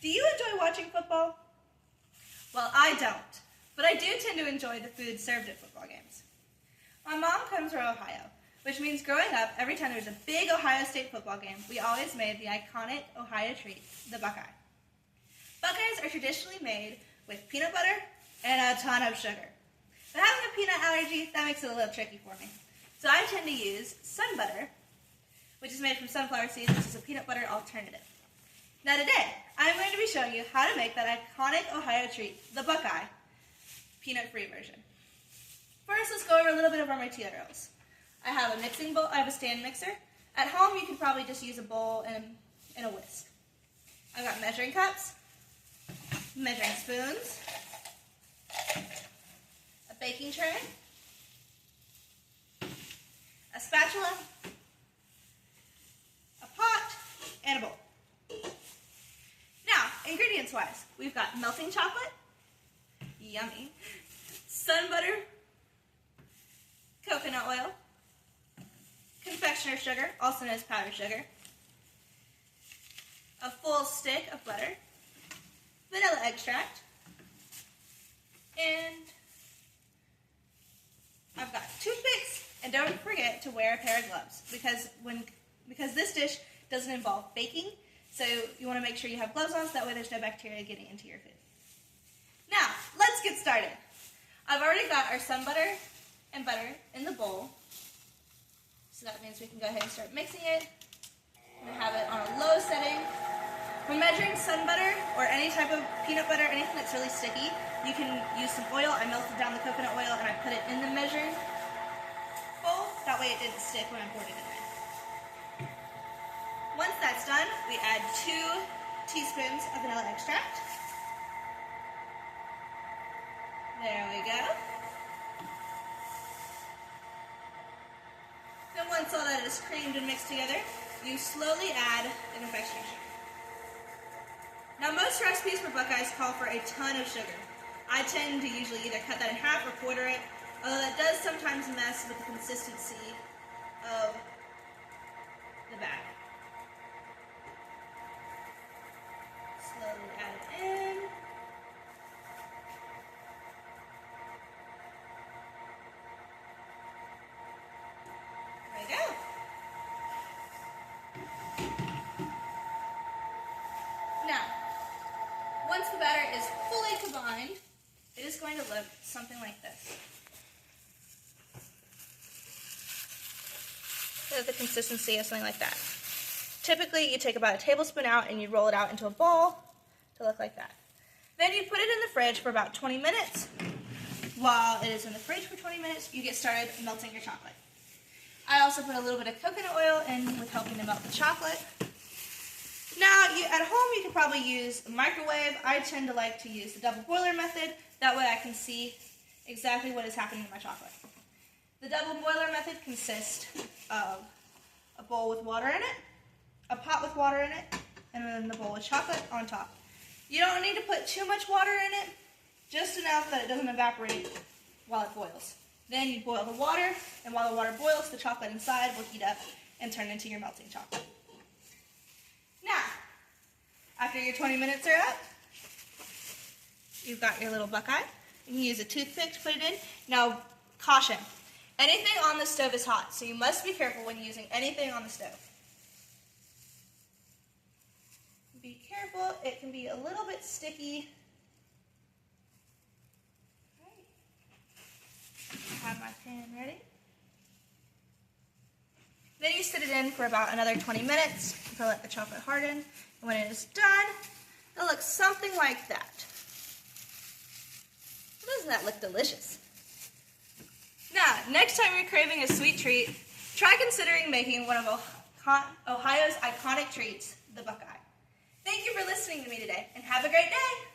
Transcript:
Do you enjoy watching football? Well, I don't, but I do tend to enjoy the food served at football games. My mom comes from Ohio, which means growing up, every time there was a big Ohio State football game, we always made the iconic Ohio treat, the Buckeye. Buckeyes are traditionally made with peanut butter and a ton of sugar. But having a peanut allergy, that makes it a little tricky for me. So I tend to use sun butter, which is made from sunflower seeds, which is a peanut butter alternative. Now today, I'm going to be showing you how to make that iconic Ohio treat, the Buckeye, peanut-free version. First, let's go over a little bit of our materials. I have a mixing bowl, I have a stand mixer. At home, you could probably just use a bowl and a whisk. I've got measuring cups, measuring spoons, a baking tray, a spatula, a pot, and a bowl. Now, ingredients-wise, we've got melting chocolate, yummy, sun butter, coconut oil, confectioner's sugar, also known as powdered sugar, a full stick of butter, vanilla extract, and I've got toothpicks, and don't forget to wear a pair of gloves because this dish doesn't involve baking, so you want to make sure you have gloves on so that way there's no bacteria getting into your food. Now, let's get started. I've already got our sun butter and butter in the bowl, so that means we can go ahead and start mixing it. I'm going to have it on a low setting. For measuring sun butter or any type of peanut butter, anything that's really sticky, you can use some oil. I melted down the coconut oil and I put it in the measuring bowl. That way it didn't stick when I poured it in there. Once that's done, we add 2 teaspoons of vanilla extract. There we go. Then once all that is creamed and mixed together, you slowly add the confectioner's sugar. Now most recipes for Buckeyes call for a ton of sugar. I tend to usually either cut that in half or quarter it, although that does sometimes mess with the consistency of the batter. Slowly add it in. There we go. Now, once the batter is fully combined, it is going to look something like this. So the consistency of something like that. Typically, you take about a tablespoon out and you roll it out into a ball to look like that. Then you put it in the fridge for about 20 minutes. While it is in the fridge for 20 minutes, you get started melting your chocolate. I also put a little bit of coconut oil in with helping to melt the chocolate. Now, at home, you could probably use a microwave. I tend to like to use the double boiler method. That way I can see exactly what is happening to my chocolate. The double boiler method consists of a bowl with water in it, a pot with water in it, and then the bowl with chocolate on top. You don't need to put too much water in it, just enough that it doesn't evaporate while it boils. Then you boil the water, and while the water boils, the chocolate inside will heat up and turn into your melting chocolate. Now, after your 20 minutes are up, you've got your little Buckeye. You can use a toothpick to put it in. Now, caution. Anything on the stove is hot, so you must be careful when using anything on the stove. Be careful, it can be a little bit sticky. Right. I have my pan ready. Then you sit it in for about another 20 minutes to let the chocolate harden. And when it is done, it looks something like that. Doesn't that look delicious? Now, next time you're craving a sweet treat, try considering making one of Ohio's iconic treats, the Buckeye. Thank you for listening to me today, and have a great day!